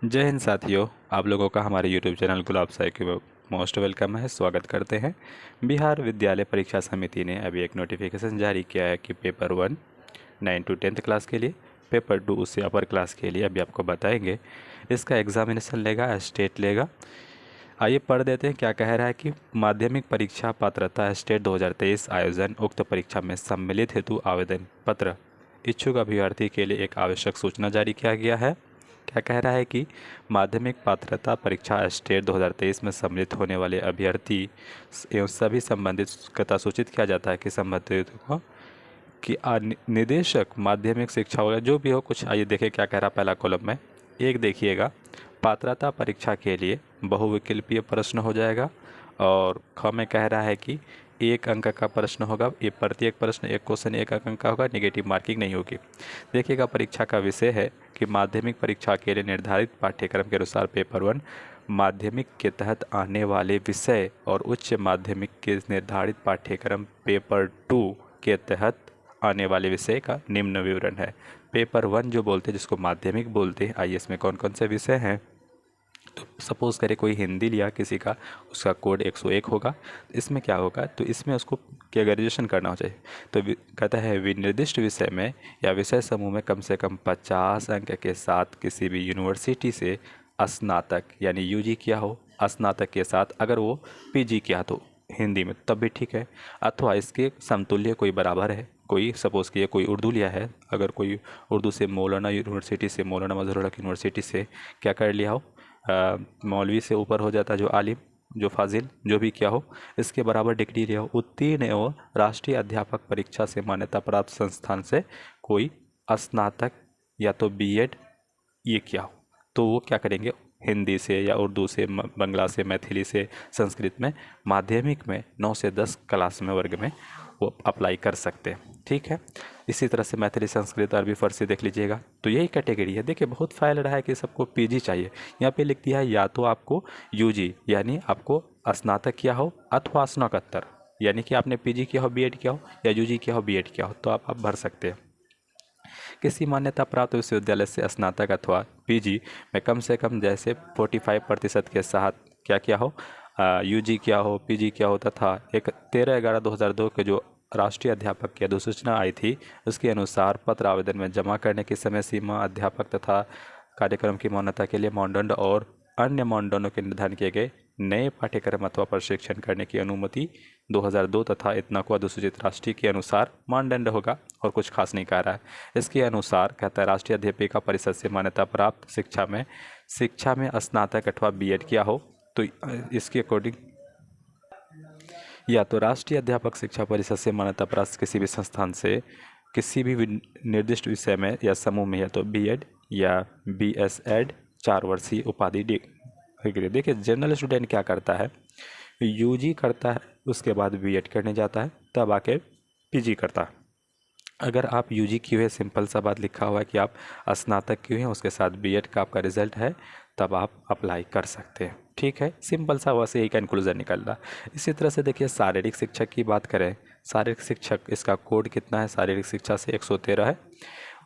जय हिंद साथियों, आप लोगों का हमारे यूट्यूब चैनल गुलाब साहिब में मोस्ट वेलकम है। स्वागत करते हैं। बिहार विद्यालय परीक्षा समिति ने अभी एक नोटिफिकेशन जारी किया है कि पेपर 1 9 to 10th क्लास के लिए, पेपर 2 उससे अपर क्लास के लिए अभी आपको बताएंगे। इसका एग्जामिनेशन लेगा, स्टेट लेगा। आइए पढ़ देते हैं क्या कह रहा है कि माध्यमिक परीक्षा पात्रता स्टेट 2023 आयोजन उक्त परीक्षा में सम्मिलित हेतु आवेदन पत्र इच्छुक अभ्यर्थी के लिए एक आवश्यक सूचना जारी किया गया है। क्या कह रहा है कि माध्यमिक पात्रता परीक्षा स्टेट 2023 में सम्मिलित होने वाले अभ्यर्थी एवं सभी संबंधित कथा सूचित किया जाता है कि संबंधित को कि निदेशक माध्यमिक शिक्षा वगैरह जो भी हो कुछ। आइए देखें क्या कह रहा है पहला कॉलम में। एक देखिएगा, पात्रता परीक्षा के लिए बहुविकल्पीय प्रश्न हो जाएगा और ख में कह रहा है कि 1 अंक का प्रश्न होगा। ये प्रत्येक प्रश्न एक क्वेश्चन 1 अंक का होगा, निगेटिव मार्किंग नहीं होगी। देखिएगा, परीक्षा का विषय है कि माध्यमिक परीक्षा के लिए निर्धारित पाठ्यक्रम के अनुसार पेपर 1 माध्यमिक के तहत आने वाले विषय और उच्च माध्यमिक के निर्धारित पाठ्यक्रम पेपर 2 के तहत आने वाले विषय का निम्न विवरण है। पेपर 1 जो बोलते हैं, जिसको माध्यमिक बोलते हैं, आइए इसमें कौन कौन से विषय हैं। तो सपोज़ करें कोई हिंदी लिया किसी का, उसका कोड 101 होगा। इसमें क्या होगा, तो इसमें उसको क्या ग्रेजुएशन करना हो चाहिए। तो कहता है विनिर्दिष्ट विषय में या विषय समूह में कम से कम 50 अंक के साथ किसी भी यूनिवर्सिटी से स्नातक यानी यूजी किया हो, स्नातक के साथ अगर वो पीजी किया तो हिंदी में तब भी ठीक है, अथवा इसके समतुल्य कोई बराबर है। कोई सपोज़ किया कोई उर्दू लिया है, अगर कोई उर्दू से मौलाना यूनिवर्सिटी से, मौलाना मजहरुल हक यूनिवर्सिटी से क्या कर लिया हो, मौलवी से ऊपर हो जाता है जो आलिम, जो फाजिल, जो भी क्या हो, इसके बराबर डिग्री लिया हो, उत्तीर्ण एवं राष्ट्रीय अध्यापक परीक्षा से मान्यता प्राप्त संस्थान से कोई स्नातक या तो बीएड ये किया हो, तो वो क्या करेंगे, हिंदी से या उर्दू से, बंगला से, मैथिली से, संस्कृत में माध्यमिक में 9 से 10 क्लास में वर्ग में वो अप्लाई कर सकते हैं। ठीक है। इसी तरह से मैथिली, संस्कृत, अरबी, फारसी देख लीजिएगा। तो यही कैटेगरी है। देखिए बहुत फैल रहा है कि सबको पीजी चाहिए। यहाँ पे लिख दिया है या तो आपको यूजी यानी आपको स्नातक किया हो अथवा स्नातकोत्तर यानी कि आपने पीजी किया हो, बीएड किया हो, या यूजी किया हो, बीएड किया हो, तो आप भर सकते हैं। किसी मान्यता प्राप्त विश्वविद्यालय से स्नातक अथवा पीजी में कम से कम जैसे 45% के साथ क्या किया हो, यूजी किया हो, पीजी किया हो, तथा एक 13/11/2002 के जो राष्ट्रीय अध्यापक की अधिसूचना आई थी उसके अनुसार पत्र आवेदन में जमा करने की समय सीमा, अध्यापक तथा कार्यक्रम की मान्यता के लिए मानदंड और अन्य मानदंडों के निर्धारण किए गए नए पाठ्यक्रम अथवा प्रशिक्षण करने की अनुमति 2002 तथा इतना को अधिसूचित राष्ट्रीय के अनुसार मानदंड होगा, और कुछ खास नहीं कह रहा है। इसके अनुसार कहता है राष्ट्रीय अध्यापिका परिषद से मान्यता प्राप्त शिक्षा में स्नातक अथवा बीएड किया हो, तो इसके अकॉर्डिंग या तो राष्ट्रीय अध्यापक शिक्षा परिषद से मान्यता प्राप्त किसी भी संस्थान से किसी भी निर्दिष्ट विषय में या समूह में या तो बीएड या बीएसएड 4 वर्षीय उपाधि डिग्री। देखिए जनरल स्टूडेंट क्या करता है, यूजी करता है, उसके बाद बीएड करने जाता है, तब आके पीजी करता है। अगर आप यूजी किए हुए, सिंपल सा बात लिखा हुआ है कि आप स्नातक किए हैं, उसके साथ बीएड का आपका रिजल्ट है, तब आप अप्लाई कर सकते हैं। ठीक है, सिंपल सा वैसे ही कंक्लूजन निकल रहा। इसी तरह से देखिए शारीरिक शिक्षक की बात करें, शारीरिक शिक्षक इसका कोड कितना है, शारीरिक शिक्षा से 113 है।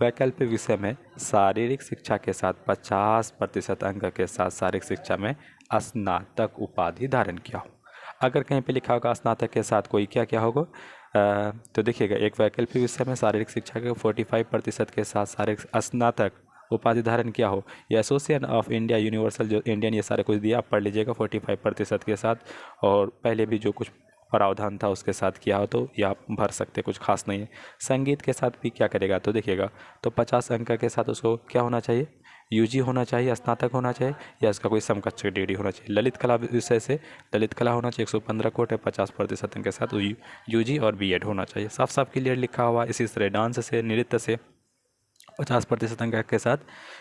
वैकल्पिक विषय में शारीरिक शिक्षा के साथ 50% अंक के साथ शारीरिक शिक्षा में स्नातक उपाधि धारण किया हो। अगर कहीं पे लिखा होगा स्नातक के साथ कोई क्या क्या होगा, तो देखिएगा एक वैकल्पिक विषय में शारीरिक शिक्षा के 45% के साथ शारीरिक स्नातक उपाधि धारण किया हो, या एसोसिएशन ऑफ इंडिया यूनिवर्सल जो इंडियन ये सारे कुछ दिया, आप पढ़ लीजिएगा 45% के साथ, और पहले भी जो कुछ प्रावधान था उसके साथ किया हो, तो ये आप भर सकते, कुछ खास नहीं है। संगीत के साथ भी क्या करेगा, तो देखिएगा तो 50 अंक के साथ उसको क्या होना चाहिए, यूजी होना चाहिए, स्नातक होना चाहिए, या इसका कोई समकक्ष डिग्री होना चाहिए। ललित कला विषय से ललित कला होना चाहिए, 115 कोट है, 50% अंक के साथ यूजी और बीएड होना चाहिए। साफ साफ क्लियर लिखा हुआ। इसी तरह डांस से, नृत्य से 50% अंक के साथ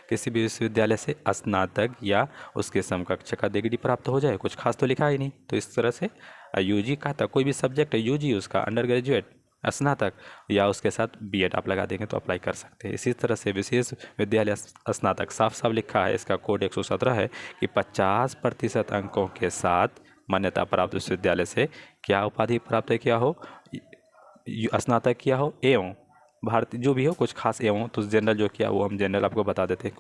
किसी भी विश्वविद्यालय से स्नातक या उसके समकक्ष का डिग्री प्राप्त हो जाए, कुछ खास तो लिखा ही नहीं। तो इस तरह से यूजी का था कोई भी सब्जेक्ट है, यूजी उसका अंडर ग्रेजुएट, स्नातक या उसके साथ बीएड आप लगा देंगे तो अप्लाई कर सकते हैं। इसी तरह से विशेष विद्यालय स्नातक साफ साफ लिखा है, इसका कोड 117 है कि 50% अंकों के साथ मान्यता प्राप्त विश्वविद्यालय से क्या उपाधि प्राप्त किया हो, स्नातक किया हो, एवं भारतीय जो भी हो, कुछ खास एवं तो जनरल जो किया वो हम जनरल आपको बता देते हैं,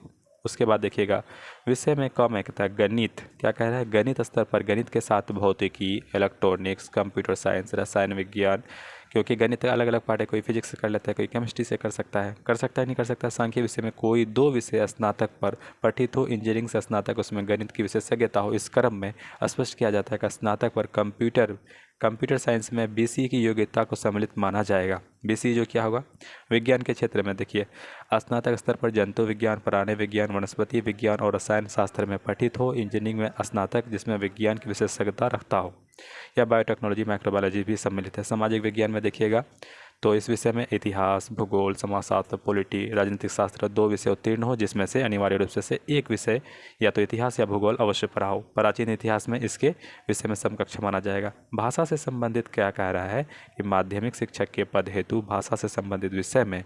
उसके बाद देखिएगा विषय में कम कहता है गणित, क्या कह रहा है, गणित स्तर पर गणित के साथ भौतिकी, इलेक्ट्रॉनिक्स, कंप्यूटर साइंस, रसायन विज्ञान, क्योंकि गणित का अलग अलग पार्ट है, कोई फिजिक्स से कर लेता है, कोई केमिस्ट्री से कर सकता है, नहीं कर सकता। सांख्यिक विषय में कोई 2 विषय स्नातक पर पठित हो, इंजीनियरिंग से स्नातक उसमें गणित की विशेषज्ञता हो। इस क्रम में स्पष्ट किया जाता है कि स्नातक पर कंप्यूटर साइंस में BCE की योग्यता को सम्मिलित माना जाएगा। BCE जो क्या होगा, विज्ञान के क्षेत्र में देखिए स्नातक स्तर पर जंतु विज्ञान, प्राणी विज्ञान, वनस्पति विज्ञान और रसायन शास्त्र में पठित हो, इंजीनियरिंग में स्नातक जिसमें विज्ञान की विशेषज्ञता रखता हो, या बायोटेक्नोलॉजी, माइक्रोबायोलॉजी भी सम्मिलित है। सामाजिक विज्ञान में देखिएगा तो इस विषय में इतिहास, भूगोल, समाजशास्त्र, पॉलिटी, राजनीतिक शास्त्र 2 विषय उत्तीर्ण हो, जिसमें से अनिवार्य रूप से एक विषय या तो इतिहास या भूगोल अवश्य पढ़ा हो। प्राचीन इतिहास में इसके विषय में समकक्ष माना जाएगा। भाषा से संबंधित क्या कह रहा है कि माध्यमिक शिक्षक के पद हेतु भाषा से संबंधित विषय में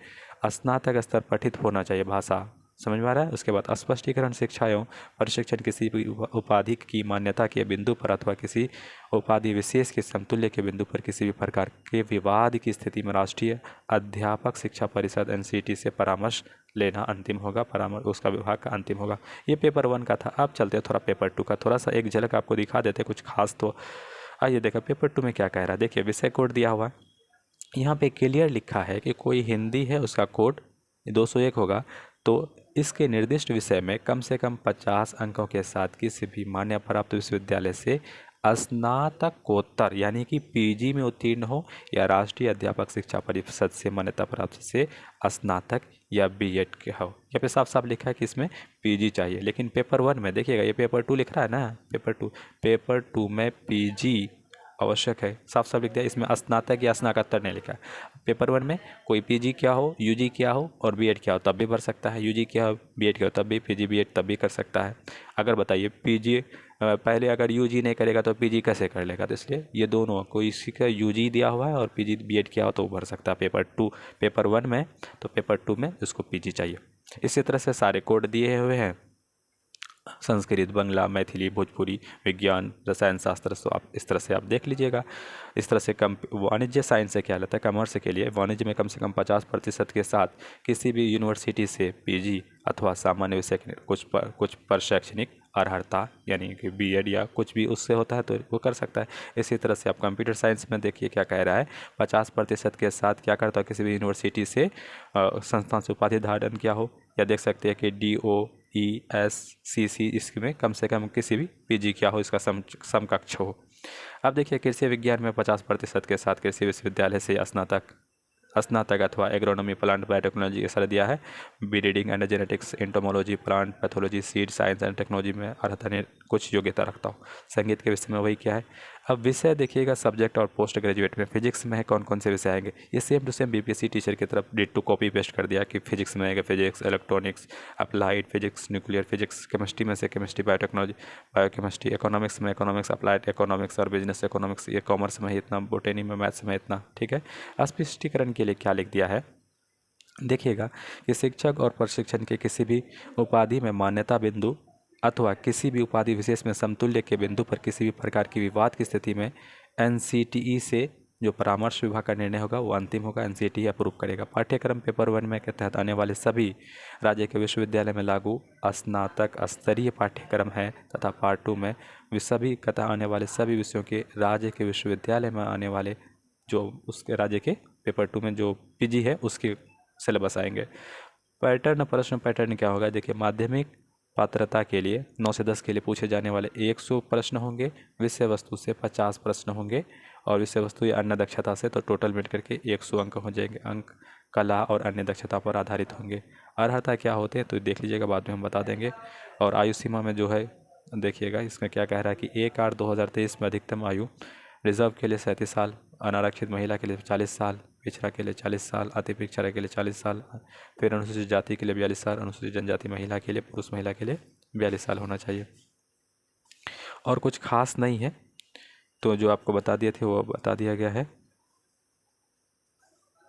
स्नातक स्तर पठित होना चाहिए। भाषा समझ में आ रहा है। उसके बाद स्पष्टीकरण, शिक्षा एवं प्रशिक्षण किसी भी उपाधि की मान्यता के बिंदु पर अथवा किसी उपाधि विशेष के समतुल्य के बिंदु पर किसी भी प्रकार के विवाद की स्थिति में राष्ट्रीय अध्यापक शिक्षा परिषद NCT से परामर्श लेना अंतिम होगा, परामर्श उसका विभाग का अंतिम होगा। ये पेपर 1 का था। अब चलते हैं थोड़ा पेपर 2 का, थोड़ा सा एक झलक आपको दिखा देते कुछ खास। तो आइए देखा पेपर 2 में क्या कह रहा है। देखिए विषय कोड दिया हुआ है, यहाँ पे क्लियर लिखा है कि कोई हिंदी है उसका कोड 201 होगा, तो इसके निर्दिष्ट विषय में कम से कम 50 अंकों के साथ किसी भी मान्य प्राप्त विश्वविद्यालय से स्नातकोत्तर यानी कि PG में उत्तीर्ण हो, या राष्ट्रीय अध्यापक शिक्षा परिषद से मान्यता प्राप्त से स्नातक या B.Ed के हो। यहाँ पे साफ साफ लिखा है कि इसमें PG चाहिए। लेकिन पेपर 1 में देखिएगा, ये पेपर 2 लिख रहा है ना, पेपर 2 में PG आवश्यक है, साफ साफ लिख दिया। इसमें स्नातक या स्नातकोत्तर नहीं लिखा है। पेपर 1 में कोई PG क्या हो, UG क्या हो और B.Ed क्या हो तब भी भर सकता है, UG क्या हो, B.Ed क्या हो तब भी, PG B.Ed तब भी कर सकता है। अगर बताइए PG पहले अगर UG नहीं करेगा तो PG कैसे कर लेगा, तो इसलिए ये दोनों, कोई इसी का UG दिया हुआ है और PG B.Ed क्या हो तो वो भर सकता है पेपर 1 में, तो पेपर 2 में उसको PG चाहिए। इसी तरह से सारे कोड दिए हुए हैं, संस्कृत, बांग्ला, मैथिली, भोजपुरी, विज्ञान, रसायन शास्त्र। तो आप इस तरह से आप देख लीजिएगा। इस तरह से वाणिज्य साइंस से क्या लेता है, कॉमर्स के लिए वाणिज्य में कम से कम 50% के साथ किसी भी यूनिवर्सिटी से PG अथवा सामान्य विषय के कुछ पर शैक्षणिक अर्हता यानी कि B.Ed या कुछ भी उससे होता है तो वो कर सकता है। इसी तरह से आप कंप्यूटर साइंस में देखिए क्या कह रहा है, 50% के साथ क्या करता है, किसी भी यूनिवर्सिटी से संस्थान से उपाधि धारण किया हो, या देख सकते हैं कि DOESCC इसमें कम से कम किसी भी PG क्या हो, इसका समकक्ष हो। अब देखिए कृषि विज्ञान में 50% के साथ कृषि विश्वविद्यालय से स्नातक अथवा एग्रोनॉमी, प्लांट बायोटेक्नोलॉजी ऐसा दिया है। Breeding and genetics, entomology, plant pathology, seed science and technology में अर्हता ने कुछ योग्यता रखता हो। संगीत के विषय में वही क्या है। अब विषय देखिएगा सब्जेक्ट और पोस्ट ग्रेजुएट में फिजिक्स में है कौन कौन से विषय आएंगे, ये same to same BPSC teacher की तरफ डिट्टो कॉपी पेस्ट कर दिया कि फिजिक्स में आएगा physics, electronics, applied physics, nuclear physics, chemistry में से केमिस्ट्री, बायोटेक्नोलॉजी, बायोकेमिस्ट्री, इकोनॉमिक्स में इकोनॉमिक्स, अप्लाइड इकोनॉमिक्स और बिजनेस इकोनॉमिक्स, ये कॉमर्स में इतना, बोटेनी में, मैथ्स में इतना। ठीक है। स्पष्टीकरण के लिए क्या लिख दिया है, देखिएगा कि शिक्षक और प्रशिक्षण के किसी भी उपाधि में मान्यता बिंदु अथवा किसी भी उपाधि विशेष में समतुल्य के बिंदु पर किसी भी प्रकार की विवाद की स्थिति में NCTE से जो परामर्श विभाग का निर्णय होगा वो अंतिम होगा, NCTE अप्रूव करेगा। पाठ्यक्रम पेपर 1 में के तहत आने वाले सभी राज्य के विश्वविद्यालय में लागू स्नातक स्तरीय पाठ्यक्रम है तथा पार्ट 2 में सभी कथा आने वाले सभी विषयों के राज्य के विश्वविद्यालय में आने वाले जो उसके राज्य के पेपर 2 में जो PG है उसके सिलेबस आएंगे। प्रश्न पैटर्न क्या होगा, देखिए माध्यमिक पात्रता के लिए 9 से 10 के लिए पूछे जाने वाले 100 प्रश्न होंगे, विषय वस्तु से 50 प्रश्न होंगे और विषय वस्तु या अन्य दक्षता से तो टोटल मिल करके 100 अंक हो जाएंगे। अंक कला और अन्य दक्षता पर आधारित होंगे। अर्हता क्या होते हैं तो देख लीजिएगा, बाद में हम बता देंगे। और आयु सीमा में जो है देखिएगा इसमें क्या कह रहा है कि 1/8/2023 में अधिकतम आयु रिजर्व के लिए 37 साल, अनारक्षित महिला के लिए 40 साल, पिछड़ा के लिए 40 साल, अति पिछड़ा के लिए 40 साल, फिर अनुसूचित जाति के लिए 42 साल, अनुसूचित जनजाति महिला के लिए, पुरुष महिला के लिए 42 साल होना चाहिए। और कुछ खास नहीं है, तो जो आपको बता दिए थे वो बता दिया गया है।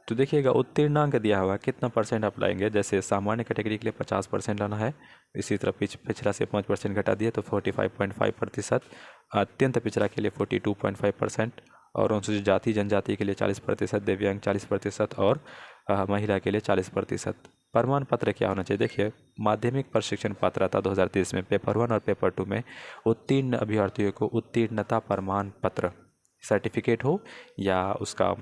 तो देखिएगा उत्तीर्णांक दिया हुआ है, कितना परसेंट आप लाएंगे। जैसे सामान्य कैटेगरी के लिए 50% लाना है, इसी तरह पिछड़ा से 5% घटा दिए तो 45.5%, अत्यंत पिछड़ा के लिए 42.5% और अनुसूचित जाति जनजाति के लिए 40%, दिव्यांग 40% और महिला के लिए 40%। प्रमाण पत्र क्या होना चाहिए? देखिए, माध्यमिक प्रशिक्षण पात्रता 2023 में पेपर 1 और पेपर 2 में उत्तीर्ण अभ्यर्थियों को उत्तीर्णता प्रमाण पत्र, सर्टिफिकेट हो या उसका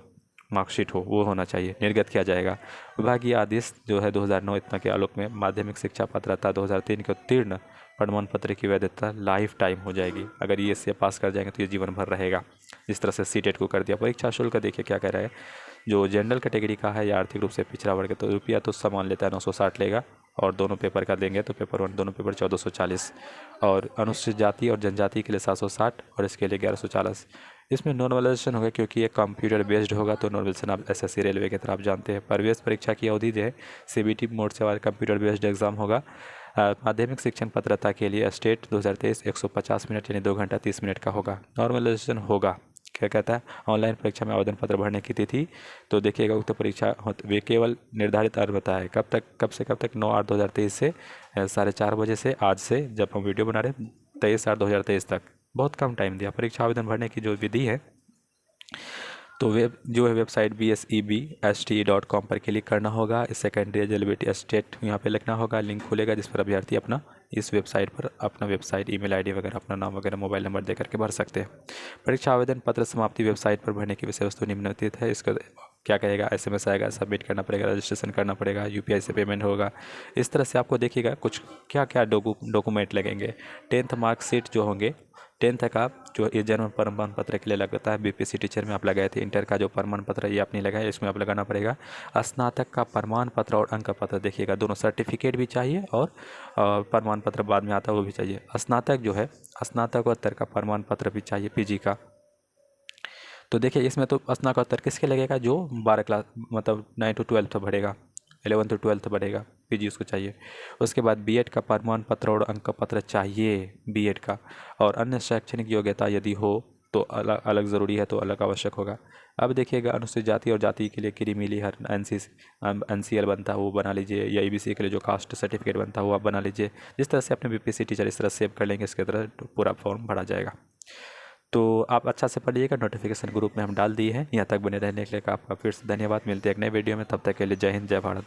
मार्कशीट हो, वो होना चाहिए, निर्गत किया जाएगा। विभागीय आदेश जो है 2009 इतना के आलोक में माध्यमिक शिक्षा पात्रता 2003 के उत्तीर्ण प्रमाण पत्र की वैधता लाइफ टाइम हो जाएगी। अगर ये इससे पास कर जाएंगे तो ये जीवन भर रहेगा। इस तरह से सीटेट को कर दिया। परीक्षा शुल्क देखिए क्या कह रहा है, जो जनरल कैटेगरी का है या आर्थिक रूप से पिछड़ा वर्ग तो रुपया तो सामान लेता है 960 लेगा, और दोनों पेपर का देंगे तो पेपर 1 दोनों पेपर 1440, और अनुसूचित जाति और जनजाति के लिए 760 और इसके लिए 1140। इसमें नॉर्मलाइजेशन होगा क्योंकि ये कंप्यूटर बेस्ड होगा, तो नॉर्मलाइजेशन आप एसएससी रेलवे की तरह आप जानते हैं। प्रवेश परीक्षा की अवधि जो है सीबीटी मोड से कंप्यूटर बेस्ड एग्जाम होगा। माध्यमिक शिक्षण पात्रता के लिए स्टेट 2023 150 मिनट यानी 2 घंटा 30 मिनट का होगा। नॉर्मलाइजेशन होगा, क्या कहता है, ऑनलाइन परीक्षा में आवेदन पत्र भरने की तिथि तो देखिएगा उक्त परीक्षा वे केवल निर्धारित अर्थ बताया है कब से कब तक 9/8/2023 से 4:30 बजे से आज से जब हम वीडियो बना रहे 23/8/2023 तक। बहुत कम टाइम दिया। परीक्षा आवेदन भरने की जो विधि है तो जो है वेबसाइट BSEBSTE.com पर क्लिक करना होगा। सेकेंडरी एलिजिबिलिटी स्टेट यहाँ पे लिखना होगा, लिंक खुलेगा जिस पर अभ्यर्थी अपना इस वेबसाइट पर अपना वेबसाइट ईमेल आईडी वगैरह अपना नाम वगैरह मोबाइल नंबर दे करके भर सकते हैं। परीक्षा आवेदन पत्र समाप्ति वेबसाइट पर भरने की विषय वस्तु निम्नलिखित है। इसका क्या कहेगा, SMS आएगा, सबमिट करना पड़ेगा, रजिस्ट्रेशन करना पड़ेगा, UPI से पेमेंट होगा। इस तरह से आपको देखिएगा कुछ क्या क्या डॉक्यूमेंट लगेंगे। 10th मार्कशीट जो होंगे, 10th का जो ये जन्म प्रमाण पत्र के लिए लगता है, BPSC टीचर में आप लगाए थे। इंटर का जो प्रमाण पत्र ये आप नहीं लगाए, इसमें आप लगाना पड़ेगा। स्नातक का प्रमाण पत्र और अंक पत्र देखिएगा, दोनों सर्टिफिकेट भी चाहिए और प्रमाण पत्र बाद में आता है वो भी चाहिए। स्नातक जो है स्नातकोत्तर का प्रमाण पत्र भी चाहिए, PG का। तो देखिए इसमें तो स्नातकोत्तर किसके लगेगा, जो 12 क्लास मतलब 9 to 12 बढ़ेगा, 11 to 12 बढ़ेगा, PG उसको चाहिए। उसके बाद B.Ed का प्रमाण पत्र और अंक पत्र चाहिए B.Ed का, और अन्य शैक्षणिक योग्यता यदि हो तो अलग अलग ज़रूरी है तो अलग आवश्यक होगा। अब देखिएगा अनुसूचित जाति और जाति के लिए क्रीमी लेयर NCL बनता है वो बना लीजिए, या EBC के लिए जो कास्ट सर्टिफिकेट बनता है वो आप बना लीजिए। जिस तरह से अपने BPSC टीचर इस तरह सेव कर लेंगे इसके तरह पूरा फॉर्म भरा जाएगा। तो आप अच्छा से पढ़िएगा, नोटिफिकेशन ग्रुप में हम डाल दिए हैं। यहाँ तक बने रहने के लिए आपका फिर से धन्यवाद। मिलते हैं एक नए वीडियो में, तब तक के लिए जय हिंद जय भारत।